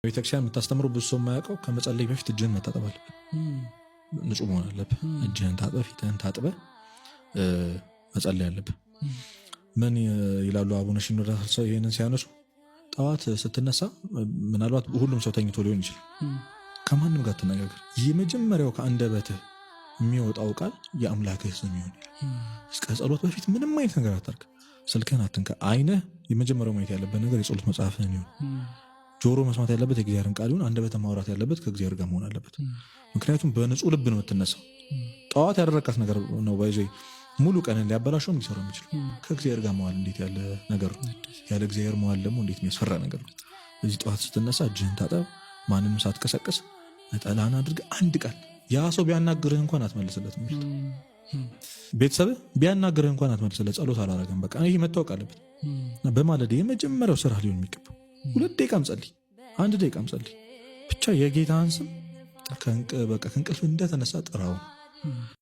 ቤተክርስቲያን የምታስተምረው ብዙ ሰው የማያውቀው ከመጸለይ በፊት እጅህን መታጠብ አለብህ። ንጹህ መሆን አለብህ። እጅህን ታጥበህ ፊትህን ታጥበህ መጸለይ አለብህ። ምን ይላሉ አቡነ ሽኖዳ ሰው ይሄንን ሲያነሱ ጠዋት ስትነሳ ምናልባት ሁሉም ሰው ተኝቶ ሊሆን ይችላል። ከማንም ጋር ተነጋገር። የመጀመሪያው ከአንደበትህ የሚወጣው ቃል የአምላክህ ስም ይሁን ይላል። እስከ ጸሎት በፊት ምንም አይነት ነገር አታርግ። ስልክህን አትንካ። አይነህ የመጀመሪያው ማየት ያለበት ነገር የጸሎት መጽሐፍህን ይሁን። ጆሮ መስማት ያለበት የእግዚአብሔርን ቃል ይሁን። አንደበት ማውራት ያለበት ከእግዚአብሔር ጋር መሆን አለበት። ምክንያቱም በንጹህ ልብ ነው የምትነሳው። ጠዋት ያደረካት ነገር ነው ባይዞ ሙሉ ቀንን ሊያበላሸው ሊሰራው የሚችል። ከእግዚአብሔር ጋር መዋል እንዴት ያለ ነገር ነው! ያለ እግዚአብሔር መዋል ደግሞ እንዴት የሚያስፈራ ነገር ነው! እዚህ ጠዋት ስትነሳ እጅህን ታጠብ። ማንንም ሳትቀሰቅስ ነጠላህን አድርገህ አንድ ቃል ያ ሰው ቢያናግርህ እንኳን አትመልስለት። ቤተሰብህ ቢያናግርህ እንኳን አትመልስለት። ጸሎት አላረገም። በቃ ይህ መታወቅ አለበት። በማለዳ የመጀመሪያው ስራ ሊሆን የሚገባው 2 ደቂቃም ጸልይ፣ 1 ደቂቃም ጸልይ። ብቻ የጌታን ስም ከእንቅልፍ እንደተነሳ ጥራው።